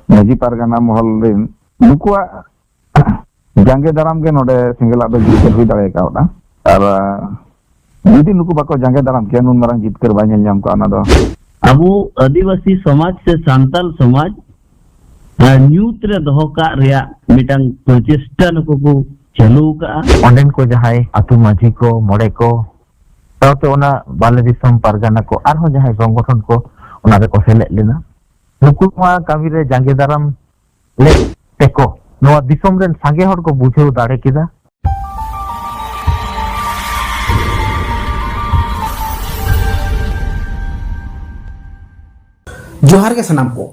माजी पारगाना महल रेन नुकुआ जांगे दाराम के नोडे सिंगल आदो जितकर हुई दाड़े कावड़ा और जुदी नुकु बाको जांगे दाराम के नुन मारंग जितकर बाय नेल ᱧᱟᱢ ᱠᱚ ᱚᱱᱟ ᱫᱚ अबो आदिवासी समाज से सांताल समाज न्यूत रे दोहो का रिया मिटांग प्रचेष्टा नुकु को चालू का ओंडेन को जहाय अतु माझी को मोड़े को साउते ओना बाले दिसम पारगाना को आरहो जहाय संगठन को ओना रे को सेले लेना नुकु मा काबी रे जांगे दाराम ले टेको नोआ दिसम रेन सांगे हर को बुझेउ दाड़े किदा जोहार के सनाम को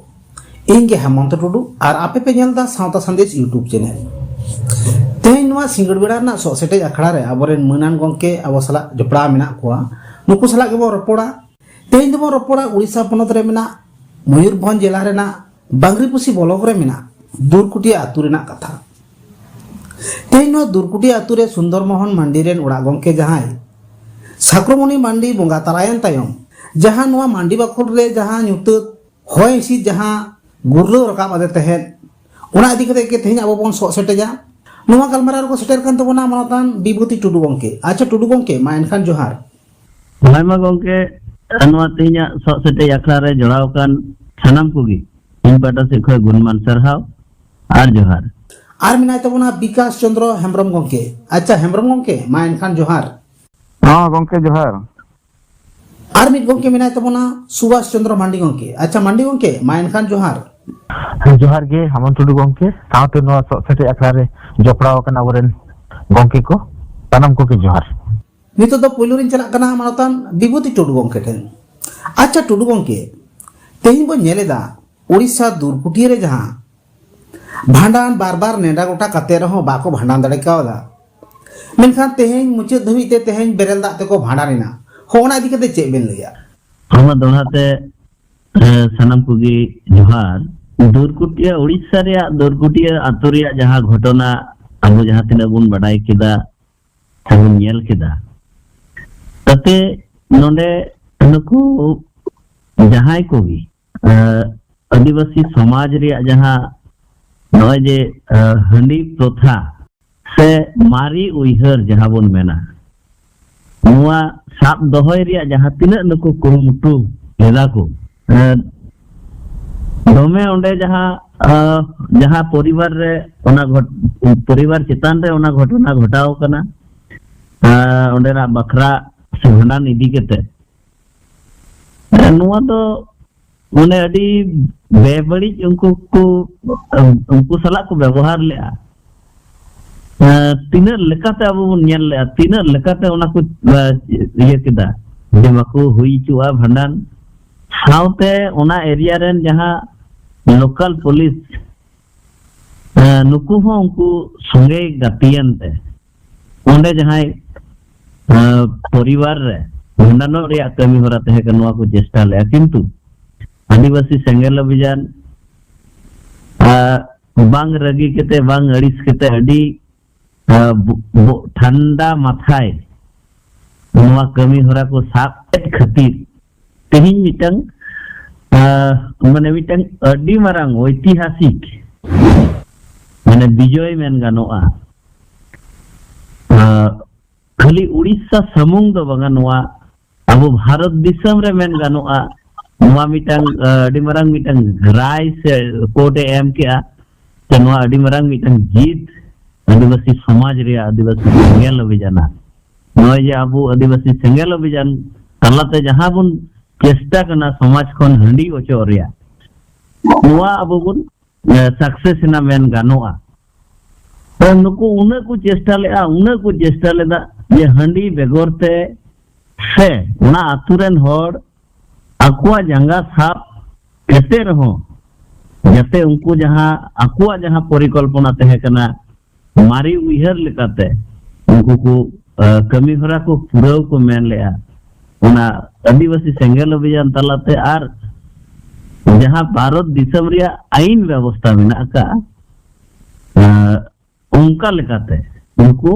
इंगे हेमंत टुडू और आपे पे नेलदा सावता संदेश यूट्यूब चैनल तेन नोआ सिंगड़ बेड़ा ना सो सेटे अखड़ा रे अबोरेन मनान गंके अबो सला जपड़ा मेना कोआ नुकु सला के बो रपोड़ा तेन दबो रपोड़ा उड़ीसा पोनत रे मेना मयूरभंज जिला रे ना बांग्रीपुसी ब्लॉक रे मेना दूरकुटिया आतु रेना कथा तेन नोआ दूरकुटिया आतु रे सुंदरमोहन मांडी रेन उड़ा गंके जहाय साक्रमणि मांडी बोंगा तलायन तायम जहां नोआ मांडी बाखुर रे जहां न्यूत होय सी जहां गुरलो रकाब आदे तहेन उना इदी कते के तेहन अबो बोन सो सेटेजा नोआ गलमारा को सेटेर कान तबोना मनतान विभूति टुडू गंके अच्छा टुडू गंके मा एनखान जोहार मायमा गंके नोआ तेहना सो सेटे अखड़ा रे जोड़ाव कान सनाम कोगी इन पाटा से खय गुणमान सरहाव आर जोहार आर मिनाय तबोना विकास चंद्र हेम्ब्रम गंके अच्छा हेम्ब्रम गंके मा एनखान जोहार हां गंके जोहार आर मिट गंके मिनाय तबोना सुभाष चंद्र मांडी गंके अच्छा मांडी गंके मा एनखान जोहार जोहार गे हेमंत टुडू गंके साउते नोआ सो सेटे अखड़ा रे जपड़ाव कना वरेन गंके को तानम को के जोहार नितो दो पुलुर इन चला कना मनतान विभूति टुडू गंके ठेन अच्छा टुडू गंके तेहिन बो नेलेदा उड़ीसा दूरकुटिया रे जहां भांडान बार बार नेडा गोटा कते रहो बाको भांडान दड़े कावदा मेनखान तेहेन मुचे धवी ते तेहेन बेरल दा ते को भांडानिना होना इदी कते चे बेन लया हम दोनाते सनाम कोगी जोहार दूरकुटिया उड़ीसा रे दूरकुटिया आतु रे जहां घटना अब जहां तिना बुन बडाई केदा सबन नेल केदा तते नोंडे नुकु जहां कोगी आदिवासी समाज रे जहां नय जे हंडी प्रथा से मारी उइहर जहां बुन मेना नोआ साब दोहय रे जहां तिना नुकु कुरुमुटु लेदा को दोमे ओंडे जहां परिवार रे ओना परिवार चितान रे ओना घटना घटाव कना ओंडे ना बखरा से भांडान इदी केते नोआ तो माने अडी बेबड़ी उनको सला को व्यवहार लेआ तीन लेकाते अब नेल ले तीन लेकाते ओना को ये केदा जे माको हुई चुआ भांडान साउते ओना एरिया रेन जहां लोकल पुलिस नुकु हो उनको संगे गतियन ते ओंडे जहां परिवार रे भांडानो रे कमी होरा तहे कनवा को चेष्टा ले किंतु आदिवासी सेंगेल अभियान बांग रगी केते बांग अड़िस केते अडी ठंडा माथाय नवा कमी होरा को साब खातिर तेहिन मिटंग माने मिटंग अडी मारांग ऐतिहासिक माने विजय मेन गानोआ खाली उड़ीसा समूंग दो बंगा नवा अब भारत दिसम रे मेन गानोआ नवा मिटंग अडी मारांग मिटंग राय से कोटे एम केआ ते नवा अडी मारांग मिटंग जीत आदिवासी समाज रे आदिवासी सेंगेल अभियान नय जे आबो आदिवासी सेंगेल अभियान तलाते जहां बुन चेष्टा करना समाज खन हंडी ओचो रिया नवा आबो बुन सक्सेस ना मेन गानोआ तो नुकु उना को चेष्टा लेदा जे हंडी बेगोरते से उना आतुरेन होड़ अकुआ जंगा साब केते रहो जते उनको जहां अकुआ जहां परिकल्पना तहे कना मारी उइहर लेकाते उनको को कमी होरा को पुराव को मेन लेआ उना आदिवासी सेंगेल अभियान तलाते आर जहां भारत दिसम रिया आईन व्यवस्था मेना का उनका लेकाते उनको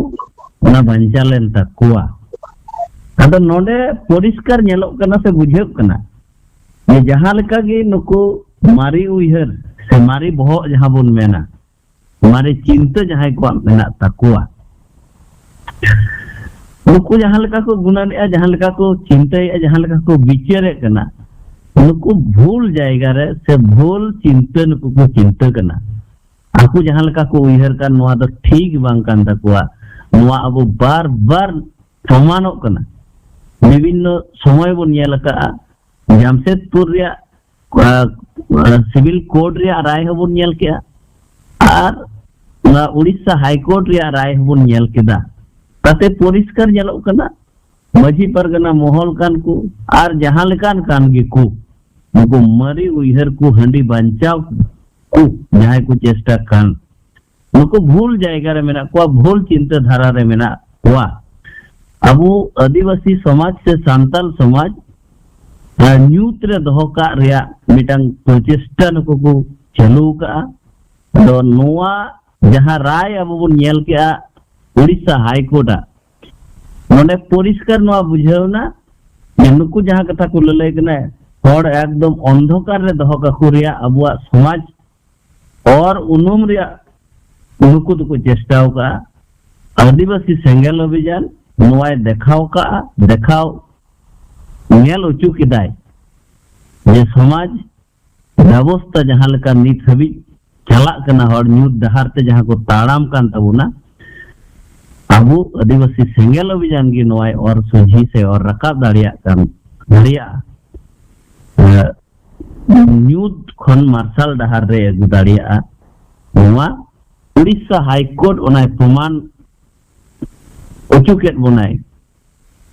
उना बंचा लेन तकुआ अदो नोडे परिष्कार नेलोक कना से बुझेक कना ये जहां लेका गे नुको मारी उइहर से मारी बहुत जहां बोन मेना मारी चिंता जहां को मेना तकुआ नुकु जहां लका को गुनाने जहां लका को चिंता जहां लका को विचारे कना नुकु भूल जाएगा रे से भूल चिंता नुकु को चिंता कना aku जहां लका को उयहर का नोआ दो ठीक बांग कान तकुआ नोआ अब बार बार प्रमाणों कना विभिन्न समय बन नेल का जामशेदपुर रे सिविल कोर्ट रे राय हबन नेल के आर ना उड़ीसा हाई कोर्ट रे राय हबन नेल केदा ताते परिष्कार नेलो कना माझी परगना मोहल कान को आर जहां लेकान कान गे को उनको मरी उयहर को हंडी बांचाव को जहां को चेष्टा कान उनको भूल जाएगा रे मेना को भूल चिंता धारा रे मेना हुआ अब आदिवासी समाज से सांताल समाज न्यूत रे दोहो का रिया मिटांग प्रचेष्टा नको को चालू का तो नोआ जहां राय अब बन नेल के उड़ीसा हाई कोर्ट नोडे परिष्कार नोआ बुझावना नुकु जहां कथा को ललय कना हर एकदम अंधकार रे दोहो का को रिया अबुआ समाज और उनुम रिया नुकु तो को चेष्टा का आदिवासी सेंगेल अभियान नोआ देखाव नेल उचू किदाय जे समाज व्यवस्था जहां लेका नित हबी चला कना हर न्यूत डहार ते जहां को ताड़ाम कान तबुना अबु आदिवासी सेंगेल अभियान की नोआ और सुझी से और रकाब दाड़िया कान दाड़िया न्यूत खन मार्शल डहार रे अगु दाड़िया नोआ उड़ीसा हाई कोर्ट ओना प्रमाण उचू केट बनाय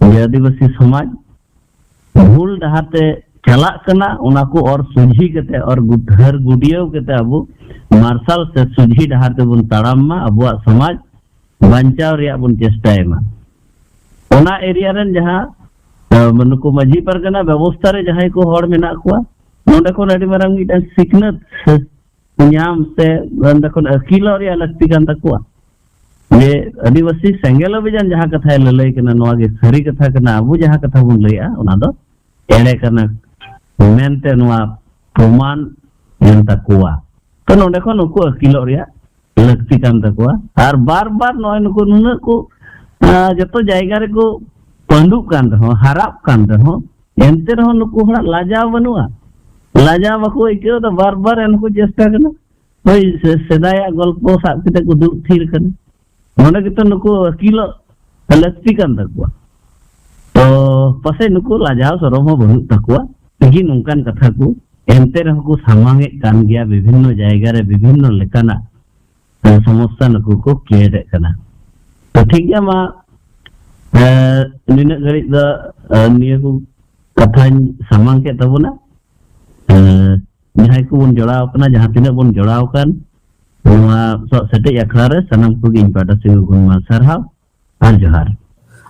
जे आदिवासी समाज भूल डहाते चला कना उना को और सुझी केते और गुधर गुडियो केते अबु मार्शल से सुझी डहाते बन ताड़ाम मा अबुआ समाज बांचाव रिया बन चेष्टाय मा ओना एरिया रन जहां मनुको माझी परगना व्यवस्था रे जहां को हड़ मेना को नोंडे को अडी मारंग मिटा सिकनत न्याम से नोंडे को अकील रिया लगती कान तकुआ ये आदिवासी सेंगेल अभियान जहां कथा ललय कना नोआ गे सरी कथा कना अबु जहां कथा बन लैया ओना दो एड़े कना मेनते नोआ प्रमाण एन तकुआ तो नोंडे को नुकु अकील रिया लगती कान तकुआ और बार बार नोय नुकु नुना को जतो जायगा रे को पंडु कान रहो हराप कान रहो एनते रहो नुकु हड़ा लाजाव बनुआ लाजाव बको इके तो बार बार एनको चेष्टा कना होय सेदाया गल्प साब किते को दुर थीर कना नोने कितो नुकु अकील लगती कान तकुआ तो पसे नुकु लाजाव सरम बनु तकुआ तगी नोंकान कथा को एनते रहो को सामांगे कान गया विभिन्न जायगा रे विभिन्न लेकाना समस्या नुकु को क्लियर कना तो ठीक गया मा निना घड़ी द निया को कथा सामांग के तबना जहां को बन जोड़ाव कना जहां तिना बन जोड़ाव कान नोआ सेटे अखड़ा रे सनम को गिन पाटा से गुणमा सरहाव आर जोहार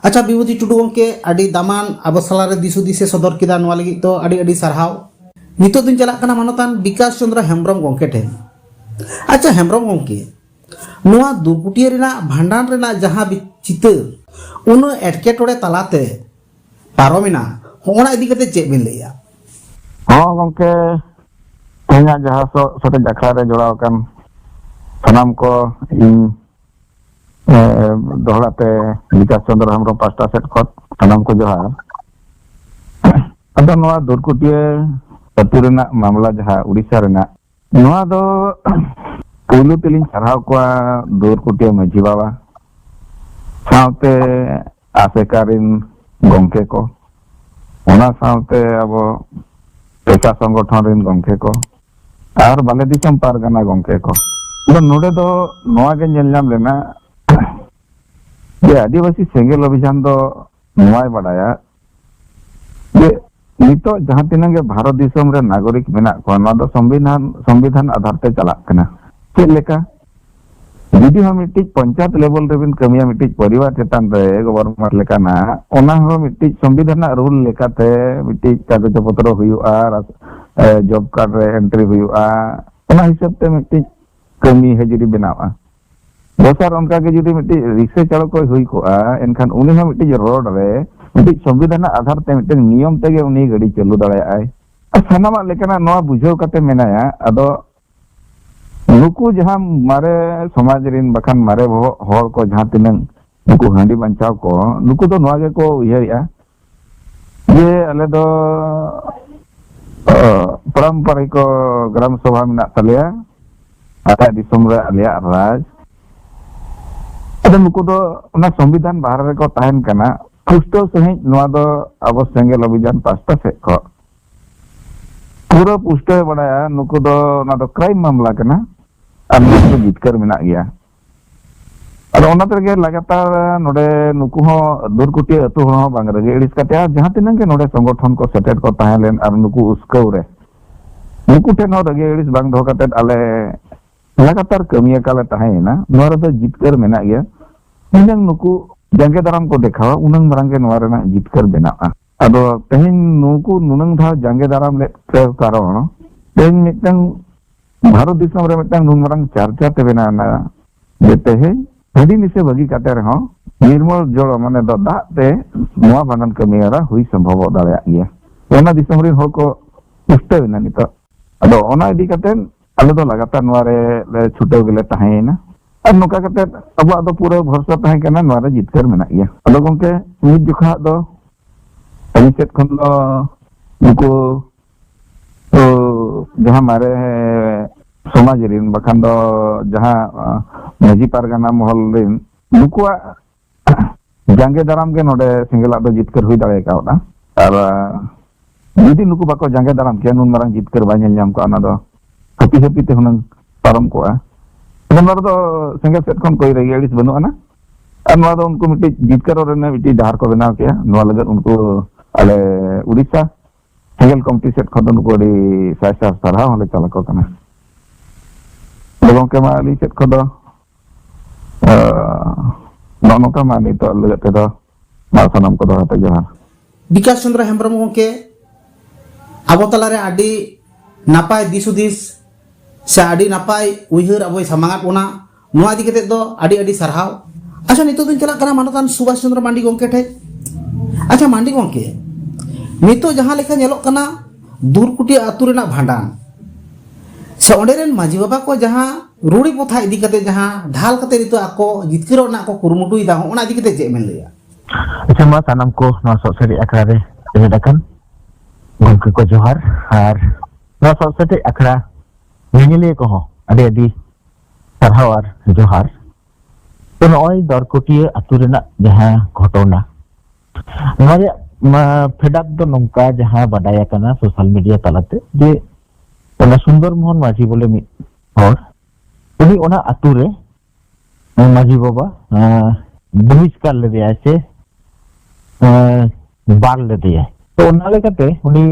अच्छा विभूति टुडू गंके अडी दामान अबसला रे दिसु दिसे सदर किदा नोआ लगी तो अडी अडी सरहाव नितो दिन चला कना मानतान विकास चंद्र हेम्ब्रम गंके ठेन अच्छा हेम्ब्रम गंके नोआ दुरकुटिया रेना भांडान रेना जहां चितर उन एटकेटोड़े तलाते पारोमिना होना इदी कते चे बिन लैया हाँ गंके तेना जहां सोटे जखा रे जोड़ाव कान सनाम को इन दोहराते विकास चंद्र हेम्ब्रम पास्टा सेट खत सनाम को जोहार अदो नोआ दुरकुटिया अतु रेना मामला जहां उड़ीसा रेना नोआ दो पुलु तेलिंग सरहाव को दुरकुटिया माझी बाबा सावते आसेकारिन गंके को ओना सावते अब पेशा संगठन रिन गंके को और बाले दिसम पारगाना गंके को तो नोडे दो नोआ के नेल नाम लेना ये आदिवासी सेंगेल अभियान दो नोआय बडाया ये नितो जहां तिना के भारत दिसम रे नागरिक मेना को ना दो संविधान आधार ते चला कना चेक लेका जुदी हम मिट्टी पंचायत लेवल रे बिन कमिया मिट्टी परिवार चेतन रे गवर्नमेंट लेका ना ओना हो मिट्टी संविधान रूल लेकाते मिट्टी कागज पत्र हुयुआ जॉब कार्ड रे एंट्री हुयुआ ओना हिसाब ते मिट्टी कमी हजरी बनावा दोसर उनका के जुदी मिट्टी रिक्शा चालक को हुई को एनखान उनी हो मिट्टी रोड रे मिट्टी संविधान आधार ते मिट्टी नियम तेगे उनी गाड़ी चालू दाड़े आय सानामा लेकाना नोआ बुझाव काते मेनाया अदो नुकु जहां मारे समाज रिन बखान मारे हर को जहां तिनंग नुकु हांडी बंचाव को नुकु तो नवा गे को उयहरिया ये अले दो पारंपरिक ग्राम सभा में तलिया आता दिसम रे अलिया राज अदो नुकु दो ना संविधान बाहर रे को ताहन कना पुष्टो सही नवा दो अब सेंगेल अभियान पास्ता से को पूरा पुष्टो बनाया नुकु दो ना दो क्राइम मामला कना और नुकु जितकर मेना गया और ओना तरगे लगातार नोडे नुकु हो दुरकुटी अतु हो बांग रगे एडिस काटे जहां तिनंग के नोडे संगठन को सेटेट को ताहेलेन और नुकु उसकौ रे नुकु टेन हो रगे एडिस बांग दो काटे आले लगातार कमिया काले ताहेना नोरा दो जितकर मेना गया निनंग नुकु जंगे दाराम को देखावा उनंग मरंगे नोरा रेना जितकर बेनाआ अदो तेहिन नुकु नुनंग धा जंगे दाराम ले कारण तेहिन मिटंग भारत दिसम रे मिटंग नुन मरंग चर्चा ते बेना जे तेहिन हदी मिसे बगी काटे रहो निर्मल जल माने दो दाते नोआ बानन कमियारा हुई संभव दाड़िया गया ओना दिसम रे हो को पुष्टे ना नितो अदो ओना इदी काटे आले दो लगातार नोआ रे छुटे गेले ताहेना और नोका काटे अब दो पूरा भरोसा ताहे कना नोआ रे जितकर मेना गया अदो गंके मिद जुखा दो अनिसेट खन दो नुको तो जहां मारे समाज रिन बखान दो जहां मजी पारगाना महल रिन नुकुआ जंगे दाराम के नोडे सिंगला दो जितकर हुई दाड़े कावना और जुदी नुकु बाको जंगे दाराम के नुन मारंग जितकर बाñel ñam को अना दो हपी हपी ते हुनंग पारम को नोर दो सिंगल सेट खन कोई रेगी एडिस बनु आना और नोआ दो उनको मिट्टी जितकर और ने मिट्टी डार को बनाव के नोआ लगत उनको अले उड़ीसा सिंगल कमिटी सेट खन उनको डी साइसा सरहा हले चला को कना लोगों के माली सेट खन दो नौका मानी तो लगते दो मासनम को दो हते जहां विकास चंद्र हेम्ब्रम गंके आबो तलारे आडी नापाय दिसुदिस से आडी नापाय उइहर आबो सामांगात ओना नोआ इदी केते दो आडी आडी सरहाव अच्छा नितो दिन चला कना मानतान सुभाष चंद्र मांडी गंके ठे अच्छा मांडी गंके नितो जहां लेखा नेलोक कना दूरकुटी आतु रेना भांडान से ओंडेरेन माजी बाबा को जहां रूड़ी पोथा इदी कते जहां ढाल कते नितो आको जितकिरो ना को कुरमुटुई दा ओना इदी कते जे मेन लैया अच्छा मा सानाम को नोआ ससरी अखड़ा रे एदाकन गंके को जोहार और नोआ ससरी अखड़ा नेनेले को हो अदे अदी सरहाव और जोहार तो नोय दरकुटी आतु रेना जहां घटना नोरे फेडाक दो नंका जहां बाडाया कना सोशल मीडिया तलाते जे ओना सुंदर मोहन माझी बोले मी और उनी ओना आतु रे माझी बाबा बहिष्कार ले दिया से बार ले दिया तो ओना लेकाते उनी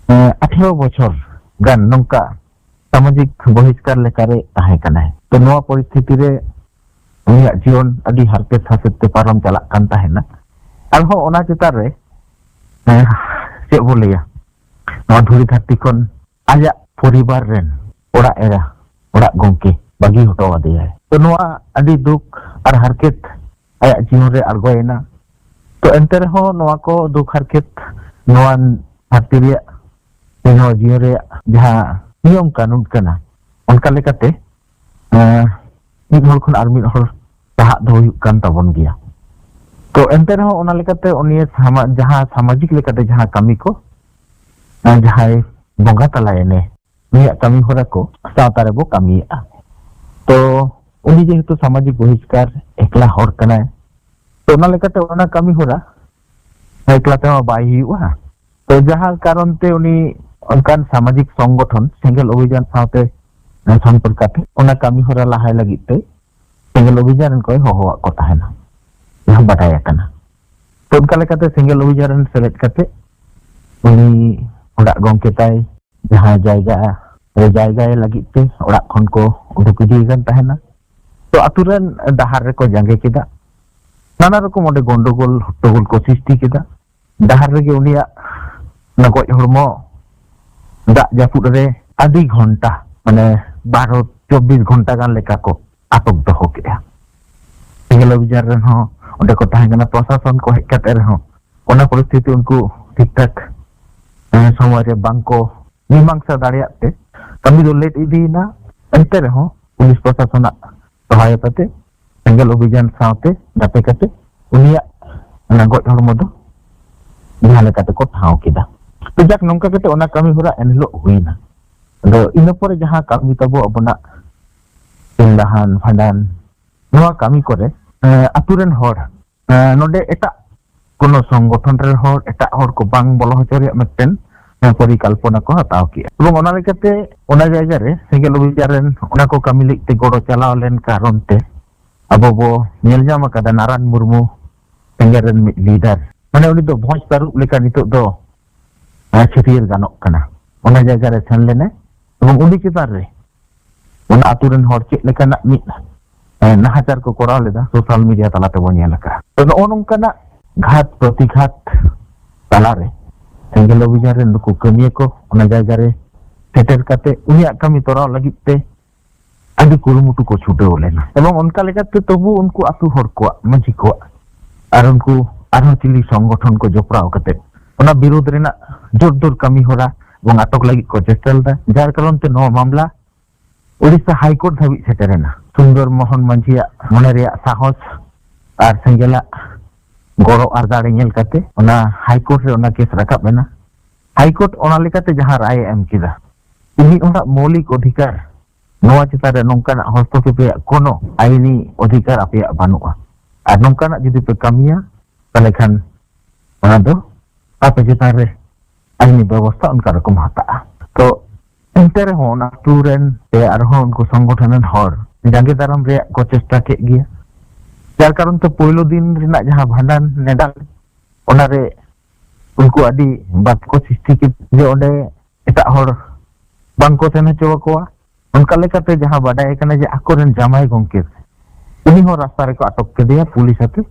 18 बछर गान नंका सामाजिक बहिष्कार लेकारे ताहे कना तो नोआ परिस्थिति रे उनी जीवन अडी हरके थासेते पारम चला कान ताहेना आरो ओना चितार रे से बोलिया नोआ धुरी धरती कोन आजा परिवार रेन ओड़ा एरा ओड़ा गंके बागी हटो आदिया तो नोआ अडी दुख और हरकत आया जीवन रे अड़गोयना तो एंते रहो नोआ को दुख हरकत नोआ धरती रे नोआ जीवन रे जहां नियम कानून कना उनका लेकाते मिद हर खन आर मिद हर सहा दो हुयुग कान ताबन गया तो एंते रहो ओना लेकाते उनी जहां सामाजिक लेकाते जहां कमी को जहां बंगा तलायने निया कमी होरा को सावता रे बो कमिया तो उनी जेहेतु सामाजिक बहिष्कार एकला हर कना तो ओना लेकाते ओना कमी होरा एकला ते बाई हुआ तो जहां कारण ते उनी अनकान सामाजिक संगठन सिंगल अभियान सावते संपर्क काटे ओना कमी होरा लाहाय लगित ते सिंगल अभियान को होवा को ताहेना यह बाटाया कना तो उनका लेकाते सिंगल अभियान सेलेक्ट काटे उनी ओड़ा गंके ताई जहां जायगा लगित ते ओड़ा खन को उडुक इदी गन ताहेना तो आतुरन दाहार रे को जांगे केदा नाना रकम ओडे गंडगोल हट्टगोल को सृष्टि केदा दाहार रे उनिया नगoj हरमो दा जापुड रे आधी घंटा माने 12-24 घंटा गान लेका को आटक दहो केया सिंगल अभियान रेन हो ओडे को ताहेना प्रशासन को हेकाते रे हो ओना परिस्थिति उनको ठीक ठाक समय रे बांको मीमांसा दाड़ियाते कमी दो late इदीना ente rehon pulis prasasanak sahaya kate sengel obijan saute dape kate unia nagoj hormo do jahan lekate ko thau kida sejak nongka kate ona kami hora enhilo huina ado ina pore jahan kami tabo abona pindahan phandan noa kami kore aturen hor node eta kono সংগঠন রে hor eta hor ko bang bolo hocori meten পরিকল্পনা ko hataw ki এবং ona lekate ona jayga re sengel obijaren ona ko kami likte goro chalao len karon te abo bo nyel jam akada Naran Murmu sengeren leader mane uni do bhoj taru leka nitok do chhirier ganok kana ona jayga re sen lene এবং uni chitar re ona aturen hor chek leka nak mit nahacar ko koraw leda social media talate bo nyel ka to no nongkana ghat protighat talare sengel obijaren nuku kamiya ko ona jayga re seter kate uniak kami toraw lagit te adi kurumutu ko chuteo lena ebong onka lekate tobu unku atu hor ko maji ko ar unku arho chili সংগঠন ko joprao kate ona birod rena jor kami hora ebong atok lagi ko chestal da jar karon te no mamla Odisha High Court dhabi seterena Sundar Mohan Manjia mone reya sahos ar sengela goro ar dare nyel kate ona High Court re ona case rakap mena High Court ona lekate jaha ray em kida ini ona maulik odhikar noa cetare nongkana hostokip kono aini odhikar apya banua ar nongkana judi pe kamiya tale khan ona do ape cetare aini ব্যবস্থা onka rokom hata to ente rehon aturen te arhon ko সংগঠনের hor jange daram re ko chesta ke gya jar karon to poilo din rena jaha bhandan nedal onare unku adi bat ko sisti ke je onde eta hor bangko sen hocho ko onka lekate jaha badai kana je akoren jamai gongke uni ho rasta re ko atok ke dia pulis ate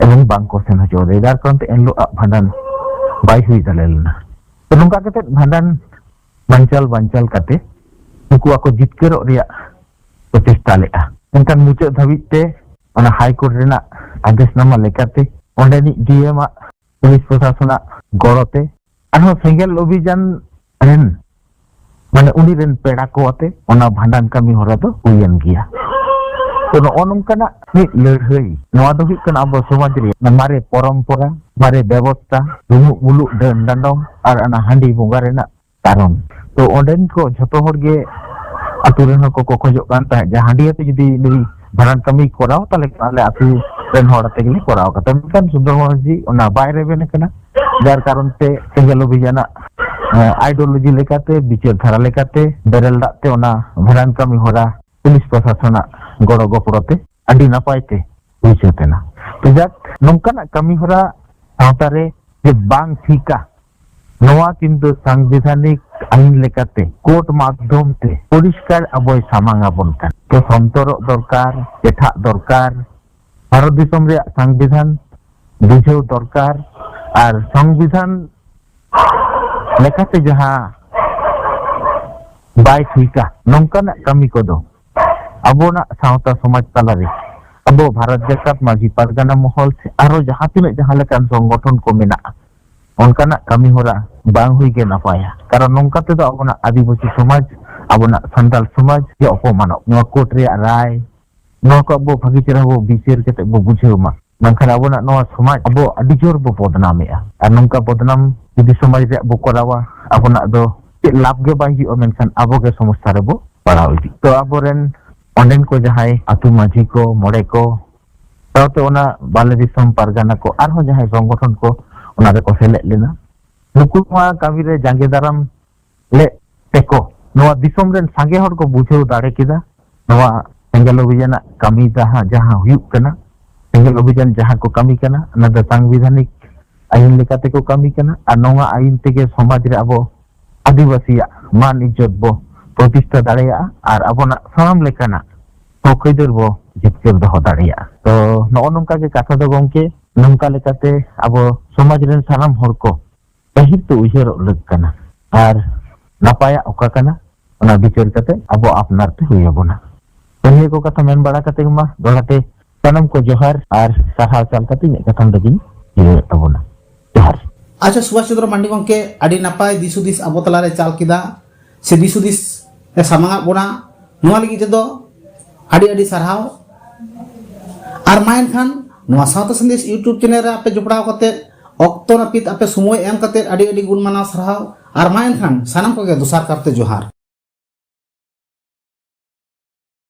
ebong bangko sen hocho de jar karon te enlo bhandan bai hui dalelna to nongka kate bhandan bancal kate uku ako jitkero ria protesta lea enkan mucak dhabit te ona High Court rena ades nama lekate onde ni DM pulis prasasana gorote arho sengel obijan ren mane uni ren peda ko ate ona bhandan kami hora do huyen gia to no onongkana ni lerhei noa do hik kana abo somaj re mare porompora mare ব্যবস্থা lumuk muluk dan dandong ar ana handi bonga rena karon to onden ko jhoto hor ge aturen hor ko khojok kan ta jahan dia te judi dari baran kami korao tale ale atu ren hor te gele korao kata kan Sundar Mohanji ona baire bene kana jar karon te sengel obijana ideology lekate bichar dhara lekate berel dak te ona baran kami hora pulis prasasana goro goporote adi napai te buichotena to jak nongkana kami hora sautare je bang thika noa kintu সাংবিধানিক আইন লেখাতে court মাধ্যমতে পরিষ্কার আবয় সামাঙ্গাবন কান তো সন্তর দরকার এঠা দরকার ভারত দিশম রে সংবিধান বুঝেও দরকার আর সংবিধান লেখাতে যাহা বাই থিকা নংকানা কামি কোদো আবনা সাউতা সমাজ তালারে abo Bharat Jakat Maji Pargana Mohol aro jaha tinac jaha lekan সংগঠন ko mena onka nak kami hora bang hui ge napaya karon nongka te do abona adibasi somaj abona santal somaj ye opomanok no court re rai no ko abo bhagi chera bo bisir kete bo bujheu ma mangkhan abona no somaj abo adijor bo bodnam ya ar nongka bodnam jodi somaj re bo korawa abona do lab ge bangi o menkan abo ge সমস্যা re bo parau idi to aboren onden ko jahai atu maji ko more ko taute ona Bangladesh Pargana ko arho jahai সংগঠন ko ona re ko selek lena nuku ma kami re jange daram le teko noa disom ren sange hor ko bujheu dare kida noa sengel obijana kami jaha huyuk kana sengel obijan jaha ko kami kana na da sangvidhanik ain lekate ko kami kana ar noa ain tege somaj re abo adibasi man izzat bo প্রতিষ্ঠা দাঁড়িয়া আর abona sanam lekana পক্ষদের bo জিতকের দহ দাঁড়িয়া তো নগো নংকা গে কথা do gongke nongka lekate abo somaj ren sanam hor ko pahir to ujar leg kana ar napaya oka kana ona bicar kate abo apnar te huya bona ini ko kata men bada kate ma dolate sanam ko johar ar sahal chal kate nya katam dagin ye abona johar acha Subhash Chandra Mandi gongke adi napai disudis abo talare chal kida se disudis samanga bona नुआ लगी तेदो आड़ी आड़ी सरहाव are मा एनखान नुआ सावता संदेश YouTube channel रे आपे जुपड़ाव कते ऑक्तो नापित आपे समय एम कते आड़ी आड़ी गुण मानाव सरहाव आर मा एनखान सानाम को दोसार करते जोहार।